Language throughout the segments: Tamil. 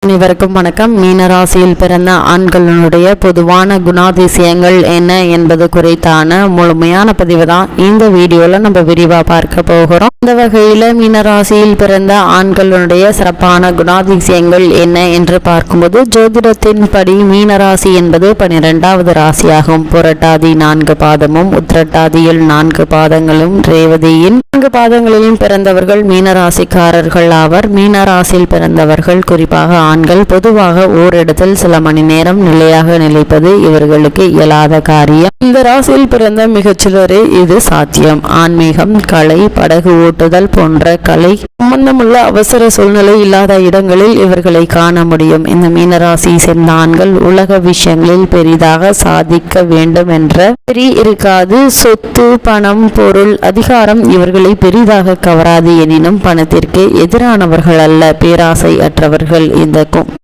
அனைவருக்கும் வணக்கம். மீனராசியில் பிறந்த ஆண்களுடைய பொதுவான குணாதிசயங்கள் என்ன என்பது குறித்தான முழுமையான பதிவு தான் இந்த வீடியோல நம்ம விரிவா பார்க்க போகிறோம். இந்த வகையில மீனராசியில் பிறந்த ஆண்களுடைய சிறப்பான குணாதிசயங்கள் என்ன என்று பார்க்கும்போது, ஜோதிடத்தின் படி மீனராசி என்பது 12வது ராசியாகும். புரட்டாதி 4 பாதமும் உத்திரட்டாதியில் 4 பாதங்களும் ரேவதியின் 4 பாதங்களிலும் பிறந்தவர்கள் மீனராசிக்காரர்கள் ஆவர். மீனராசியில் பிறந்தவர்கள் குறிப்பாக ஆண்கள் பொதுவாக ஓரிடத்தில் சில மணி நேரம் நிலையாக நிலைப்பது இவர்களுக்கு இயலாத காரியம். இந்த ராசியில் பிறந்த மிகச்சிலரே இது சாத்தியம். ஆன்மீகம், கலை, படகு ஓட்டுதல் போன்ற கலை சம்பந்தமுள்ள அவசர சூழ்நிலை இல்லாத இடங்களில் இவர்களை காண முடியும். இந்த மீனராசி சேர்ந்த ஆண்கள் உலக விஷயங்களில் பெரிதாக சாதிக்க வேண்டும் என்ற வெறி இருக்காது. சொத்து, பணம், பொருள், அதிகாரம் இவர்களை பெரிதாக கவராது. எனினும் பணத்திற்கு எதிரானவர்கள் அல்ல, பேராசை அற்றவர்கள். இந்த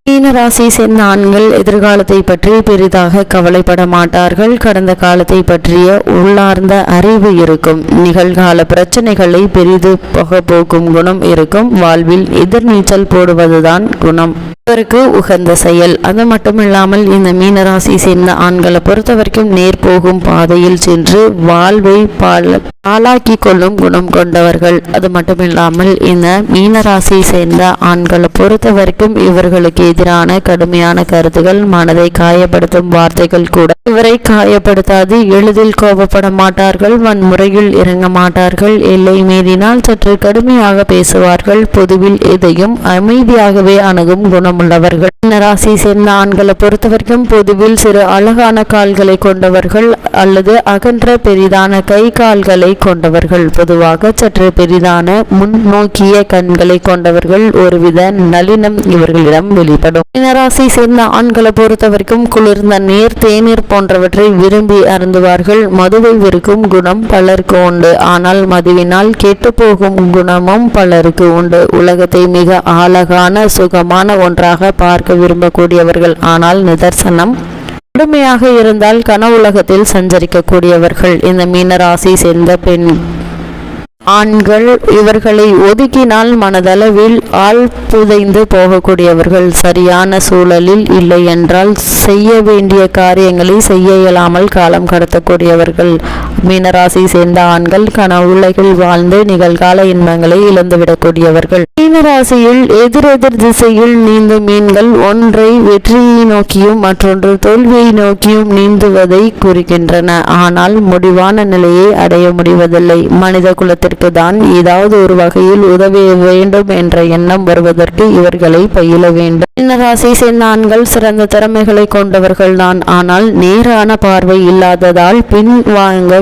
மீனராசி சேர்ந்த ஆண்கள் எதிர்காலத்தை பற்றி பெரிதாக கவலைப்பட மாட்டார்கள். கடந்த காலத்தை பற்றிய உள்ளார்ந்த அறிவு இருக்கும். நிகழ்கால பிரச்சனைகளை பெரிது போக்கும் குணம் இருக்கும். வாழ்வில் எதிர்நீச்சல் போடுவதுதான் குணம் இவருக்கு உகந்த செயல். அது மட்டுமில்லாமல் இந்த மீனராசி சேர்ந்த ஆண்களை பொறுத்த வரைக்கும் நேர்போகும் பாதையில் சென்று வாழ்வை பாழாக்கி கொள்ளும் குணம் கொண்டவர்கள். அது மட்டுமில்லாமல் இந்த மீனராசி சேர்ந்த ஆண்களை பொறுத்த வரைக்கும் இவர்களுக்கு எதிரான கடுமையான கருத்துகள், மனதை காயப்படுத்தும் வார்த்தைகள் கூட இவரை காயப்படுத்தாது. எளிதில் கோபப்பட மாட்டார்கள். வன்முறையில் இறங்க மாட்டார்கள். எல்லை மீறினால் சற்று கடுமையாக பேசுவார்கள். பொதுவில் எதையும் அமைதியாகவே அணுகும் குணமுள்ளவர்கள். மீனராசி சேர்ந்த ஆண்களை பொறுத்த வரைக்கும் பொதுவில் சிறு அழகான கால்களை கொண்டவர்கள் அல்லது அகன்ற பெரிதான கை கால்களை கொண்டவர்கள். பொதுவாக சற்று பெரிதான முன்னோக்கிய கண்களை கொண்டவர்கள். ஒருவித நளினம் இவர்களிடம் வெளிப்படும். மீனராசி சேர்ந்த ஆண்களை பொறுத்த வரைக்கும் குளிர்ந்த நீர், தேநீர் போன்றவற்றை விரும்பி அருந்துவார்கள். மதுவை வெறுக்கும் குணம் பலருக்கு உண்டு. ஆனால் மதுவினால் கெட்டுப்போகும் குணமும் பலருக்கு உண்டு. உலகத்தை மிக அழகான சுகமான ஒன்றாக பார்க்க விரும்பக்கூடியவர்கள். ஆனால் நிதர்சனம் கடுமையாக இருந்தால் கனவுலகத்தில் சஞ்சரிக்கக்கூடியவர்கள். இந்த மீனராசி சேர்ந்த பெண் ஆண்கள் இவர்களை ஒதுக்கினால் மனதளவில் ஆள் புதைந்து போகக்கூடியவர்கள். சரியான சூழலில் இல்லை என்றால் செய்ய வேண்டிய காரியங்களை செய்ய இயலாமல் காலம் கடத்தக்கூடியவர்கள். மீனராசி சேர்ந்த ஆண்கள் கனவுலகில் வாழ்ந்து நிகழ்கால இன்பங்களை இழந்துவிடக்கூடியவர்கள். மீனராசியில் எதிரெதிர் திசையில் நீந்தும் மீன்கள் ஒன்றை வெற்றியை நோக்கியும் மற்றொன்று தோல்வியை நோக்கியும் நீந்துவதை குறிக்கின்றன. ஆனால் முடிவான நிலையை அடைய முடிவதில்லை. மனித குலத்திற்கு தான் ஏதாவது ஒரு வகையில் உதவ வேண்டும் என்ற எண்ணம் வருவதற்கு இவர்களை பயில வேண்டும். மீனராசி சேர்ந்த ஆண்கள் சிறந்த திறமைகளை கொண்டவர்கள் தான். ஆனால் நேரான பார்வை இல்லாததால் பின்வாங்க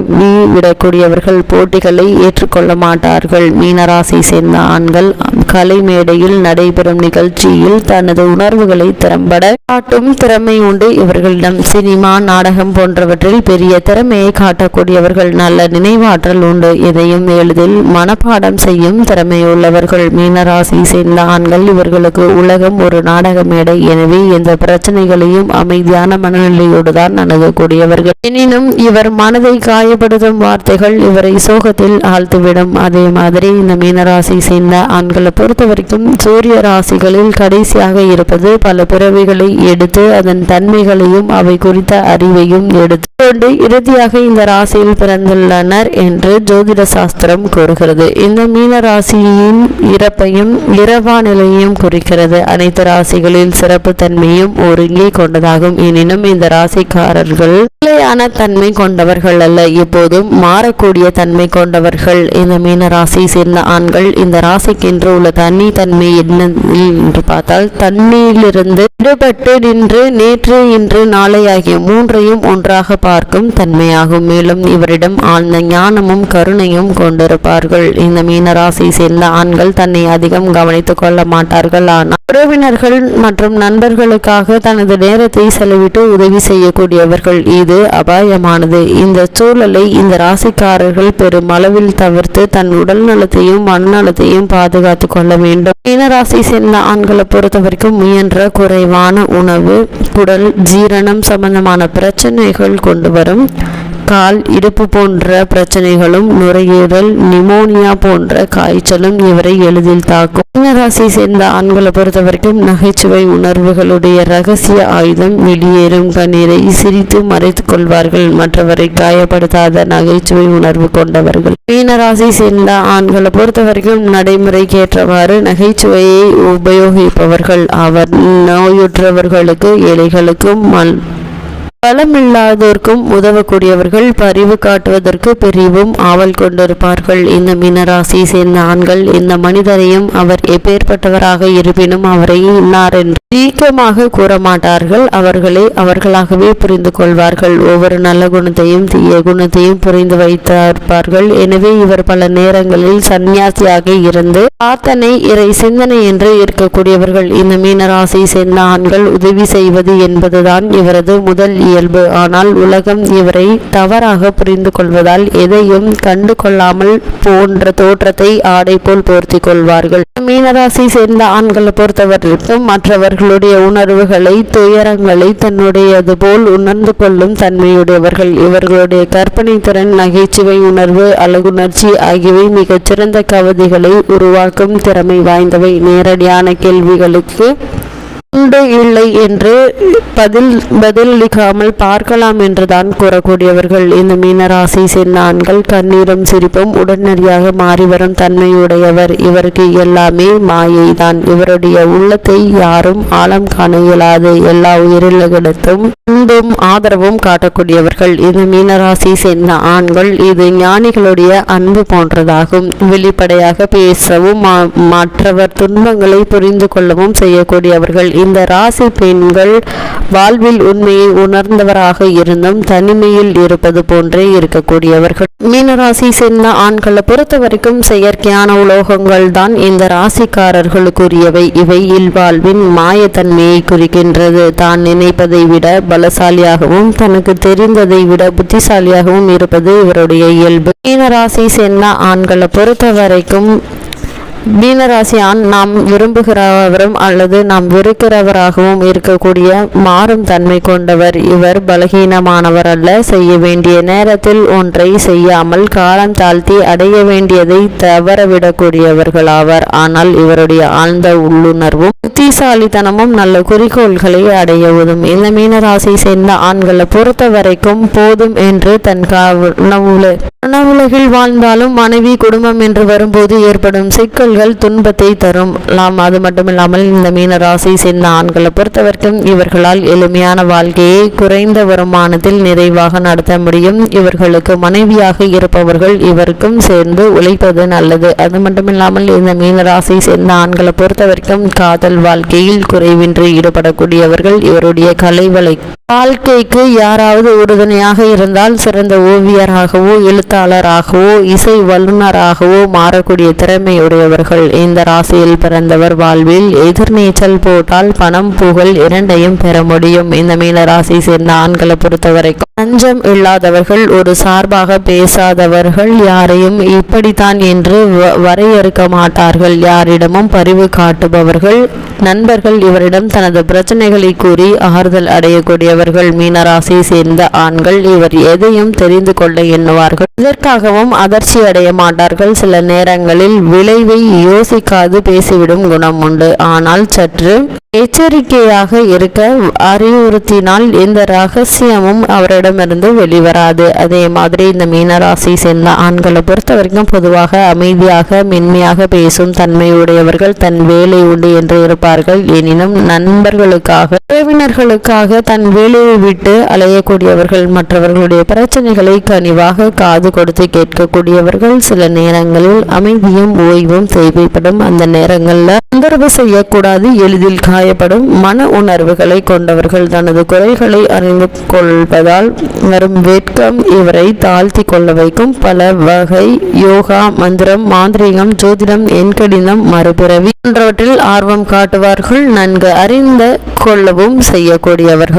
விடக்கூடியவர்கள். போட்டிகளை ஏற்றுக்கொள்ள மாட்டார்கள். மீனராசி சேர்ந்த ஆண்கள் கலை மேடையில் நடைபெறும் நிகழ்ச்சியில் தனது உணர்வுகளை திறம்பட காட்டும் திறமை உண்டு இவர்களிடம். சினிமா, நாடகம் போன்றவற்றில் பெரிய திறமையை காட்டக்கூடியவர்கள். நல்ல நினைவாற்றல் உண்டு. எதையும் எளிதில் மனப்பாடம் செய்யும் திறமையுள்ளவர்கள். மீனராசி சேர்ந்த ஆண்கள் இவர்களுக்கு உலகம் ஒரு நாடக மேடை. எனவே எந்த பிரச்சனைகளையும் அமைதியான மனநிலையோடு தான் அணுகக்கூடியவர்கள். எனினும் இவர் மனதை காயப்படுத்தும் வார்த்தைகள் இவரை சோகத்தில் ஆழ்த்துவிடும். அதே மாதிரி இந்த மீனராசி சேர்ந்த ஆண்களை பொறுத்த வரைக்கும் சூரிய ராசிகளில் கடைசியாக இருப்பது பல பிறவிகளை எடுத்து அதன் தன்மைகளையும் அவை குறித்த அறிவையும் எடுத்துக்கொண்டு இறுதியாக இந்த ராசியில் பிறந்துள்ளனர் என்று ஜோதிட சாஸ்திரம் கூறுகிறது. இந்த மீனராசியின் இறப்பையும் இரவா நிலையையும் குறிக்கிறது. அனைத்து ராசிகளில் சிறப்பு தன்மையும் ஒருங்கே கொண்டதாகும். எனினும் இந்த ராசிக்காரர்கள் நிலையான தன்மை கொண்டவர்கள் அல்ல, எப்போதும் மாறக்கூடிய தன்மை கொண்டவர்கள். இந்த மீனராசி சேர்ந்த ஆண்கள் இந்த ராசிக்கென்று உள்ள தனி தன்மை என்ன என்று பார்த்தால், தண்ணீரிலிருந்து விடுபட்டு நின்று நேற்று இன்று நாளை ஆகிய மூன்றையும் ஒன்றாக பார்க்கும் தன்மையாகும். மேலும் இவரிடம் ஆழ்ந்த ஞானமும் கருணையும் கொண்டிருப்பார்கள். இந்த மீனராசி சேர்ந்த ஆண்கள் தன்னை அதிகம் கவனித்துக் கொள்ள மாட்டார்கள். ஆனால் உறவினர்கள் மற்றும் நண்பர்களுக்காக தனது நேரத்தை செலவிட்டு உதவி செய்யக்கூடியவர்கள். இது அபாயமானது. இந்த சூழல் ஆண்களை இந்த ராசிக்காரர்கள் பெருமளவில் தவிர்த்து தன் உடல் நலத்தையும் மனநலத்தையும் பாதுகாத்து கொள்ள வேண்டும். மீனராசி சேர்ந்த ஆண்களை பொறுத்த வரைக்கும் முயன்ற குறைவான உணவு குடல் ஜீரணம் சம்பந்தமான பிரச்சனைகள் கொண்டு வரும். கால் இடுப்பு போன்ற பிரச்சனைகளும் நுரையீரல் நிமோனியா போன்ற காய்ச்சலும் இவரை எளிதில் தாக்கும். மீனராசி சேர்ந்த ஆண்களை பொறுத்த வரைக்கும் நகைச்சுவை உணர்வுகளுடைய ரகசிய ஆயுதம் வெளியேறும் கண்ணீரை சிரித்து மறைத்துக் கொள்வார்கள். மற்றவரை காயப்படுத்தாத நகைச்சுவை உணர்வு கொண்டவர்கள். மீனராசி சேர்ந்த ஆண்களை பொறுத்த வரைக்கும் நடைமுறைக்கேற்றவாறு நகைச்சுவையை உபயோகிப்பவர்கள். அவர் நோயுற்றவர்களுக்கு ஏழைகளுக்கும் பலமில்லாதோர்க்கும் உதவக்கூடியவர்கள். பரிவு காட்டுவதற்கு பெரிவும் ஆவல் கொண்டிருப்பார்கள். இந்த மீனராசி சேர்ந்த ஆண்கள் இந்த மனிதரையும் அவர் எப்பேற்பட்டவராக இருப்பினும் அவரை இன்னார் என்று தீர்க்கமாக கூற மாட்டார்கள். அவர்களாகவே புரிந்து கொள்வார்கள். ஒவ்வொரு நல்ல குணத்தையும் தீய குணத்தையும் புரிந்து வைத்திருப்பார்கள். எனவே இவர் பல நேரங்களில் சன்னியாசியாக இருந்து பிரார்த்தனை இறை சிந்தனை என்று இருக்கக்கூடியவர்கள். இந்த மீனராசி சேர்ந்த ஆண்கள் உதவி செய்வது என்பதுதான் இவரது முதல் இயல்பு. ஆனால் உலகம் இவரை தவறாக புரிந்து கொள்வதால் எதையும் கண்டு கொள்ளாமல் போன்ற தோற்றத்தை ஆடை போல் போர்த்தி கொள்வார்கள். மீனராசி சேர்ந்த ஆண்களை பொறுத்தவரைக்கும் மற்றவர்களுடைய உணர்வுகளை துயரங்களை தன்னுடையது போல் உணர்ந்து கொள்ளும் தன்மையுடையவர்கள். இவர்களுடைய கற்பனை திறன் நகைச்சுவை உணர்வு அழகுணர்ச்சி ஆகியவை மிகச்சிறந்த கவிதைகளை உருவாக்கும் திறமை வாய்ந்தவை. நேரடியான கேள்விகளுக்கு உண்டு இல்லை என்று பதிலளிக்காமல் பார்க்கலாம் என்றுதான் கூறக்கூடியவர்கள். இந்த மீனராசி சேர்ந்த ஆண்கள் கண்ணீரும் சிரிப்பும் உடனடியாக மாறிவரும் தன்மையுடையவர். இவருக்கு எல்லாமே மாயை தான். இவருடைய உள்ளத்தை யாரும் ஆழம் காண இயலாது. எல்லா உயிரினங்களிடத்தும் அன்பும் ஆதரவும் காட்டக்கூடியவர்கள். இந்த மீனராசி சேர்ந்த ஆண்கள் இது ஞானிகளுடைய அன்பு போன்றதாகும். வெளிப்படையாக பேசவும் மற்றவர் துன்பங்களை புரிந்து கொள்ளவும் செய்யக்கூடியவர்கள். இந்த ராசி பெண்கள் வாழ்வில் உண்மையை உணர்ந்தவராக இருந்தும் தனிமையில் இருப்பது போன்றே இருக்கக்கூடியவர்கள். மீனராசி சேர்ந்த ஆண்களை பொறுத்த வரைக்கும் செயற்கையான உலோகங்கள் தான் இந்த ராசிக்காரர்களுக்குரியவை. இவை இல்வாழ்வின் மாயத்தன்மையை குறிக்கின்றது. தான் நினைப்பதை விட பலசாலியாகவும் தனக்கு தெரிந்ததை விட புத்திசாலியாகவும் இருப்பது இவருடைய இயல்பு. மீனராசி சேர்ந்த ஆண்களை பொறுத்த வரைக்கும் மீனராசி ஆண் நாம் விரும்புகிறவரும் அல்லது நாம் வெறுக்கிறவராகவும் இருக்கக்கூடிய மாறும் தன்மை கொண்டவர். இவர் பலகீனமானவர் அல்ல. செய்ய வேண்டிய நேரத்தில் ஒன்றை செய்யாமல் காலம் தாழ்த்தி அடைய வேண்டியதை தவறவிடக்கூடியவர்களாவர். ஆனால் இவருடைய ஆழ்ந்த உள்ளுணர்வும் புத்திசாலித்தனமும் நல்ல குறிக்கோள்களை அடைய உதவும். இந்த மீனராசி சேர்ந்த ஆண்களை பொறுத்த வரைக்கும் போதும் என்று தன் கனவுலகில் வாழ்ந்தாலும் மனைவி குடும்பம் என்று வரும்போது ஏற்படும் சிக்கல்கள் துன்பத்தை தரும். அது மட்டுமில்லாமல் இந்த மீனராசி சேர்ந்த ஆண்களை பொறுத்தவரைக்கும் இவர்களால் எளிமையான வாழ்க்கையை குறைந்த வருமானத்தில் நிறைவாக நடத்த முடியும். இவர்களுக்கு மனைவியாக இருப்பவர்கள் இவருக்கும் சேர்ந்து உழைப்பது நல்லது. அது மட்டுமில்லாமல் இந்த மீனராசி சேர்ந்த ஆண்களை பொறுத்தவரைக்கும் காதல் வாழ்க்கையில் குறைவின்றி ஈடுபடக்கூடியவர்கள். இவருடைய கலைவலை வாழ்க்கைக்கு யாராவது உறுதுணையாக இருந்தால் சிறந்த ஓவியராகவோ எழுத்தாளராகவோ இசை வல்லுநராகவோ மாறக்கூடிய திறமையுடையவர்கள். இந்த ராசியில் பிறந்தவர் வாழ்வில் எதிர்நீச்சல் போட்டால் பணம் புகழ் இரண்டையும் பெற முடியும். இந்த மீன ராசி சேர்ந்த ஆண்களை பொறுத்தவரைக்கும் பஞ்சம் இல்லாதவர்கள், ஒரு சார்பாக பேசாதவர்கள், யாரையும் இப்படித்தான் என்று வரையறுக்க மாட்டார்கள். யாரிடமும் பரிவு காட்டுபவர்கள், நண்பர்கள். இவரிடம் தனது பிரச்சனைகளை கூறி ஆறுதல் அடையக்கூடியவர்கள். மீனராசி சேர்ந்த ஆண்கள் இவர் எதையும் தெரிந்து கொள்ள எண்ணுவார்கள். இதற்காகவும் அதிர்ச்சி அடைய மாட்டார்கள். சில நேரங்களில் விளைவை யோசிக்காது பேசிவிடும் குணம் உண்டு. ஆனால் சற்று எச்சரிக்கையாக இருக்க அறிவுறுத்தினால் எந்த ரகசியமும் அவரிடமிருந்து வெளிவராது. அதே மாதிரி இந்த மீனராசி சேர்ந்த ஆண்களை பொறுத்த வரைக்கும் பொதுவாக அமைதியாக மென்மையாக பேசும் தன்மையுடையவர்கள். தன் வேலை உண்டு என்று இருப்பார்கள். எனினும் நண்பர்களுக்காக உறவினர்களுக்காக தன் வேலையை விட்டு அலையக்கூடியவர்கள். மற்றவர்களுடைய பிரச்சனைகளை கனிவாக காது கொடுத்து கேட்கக்கூடியவர்கள். சில நேரங்களில் அமைதியும் ஓய்வும் தேவைப்படும். அந்த நேரங்களில் தொந்தரவு செய்யக்கூடாது. எளிதில் காயப்படும் மன உணர்வுகளை கொண்டவர்கள். தனது குறைகளை அறிந்து கொள்வதால் வரும் வெட்கம் இவரை தாழ்த்தி கொள்ள வைக்கும். பல வகை யோகா, மந்திரம், மாந்திரீகம், ஜோதிடம், எண்கணிதம், மறுபிறவி போன்றவற்றில் ஆர்வம் காட்டுவார்கள். நன்கு அறிந்து கொள்ளவும் செய்யக்கூடியவர்கள்.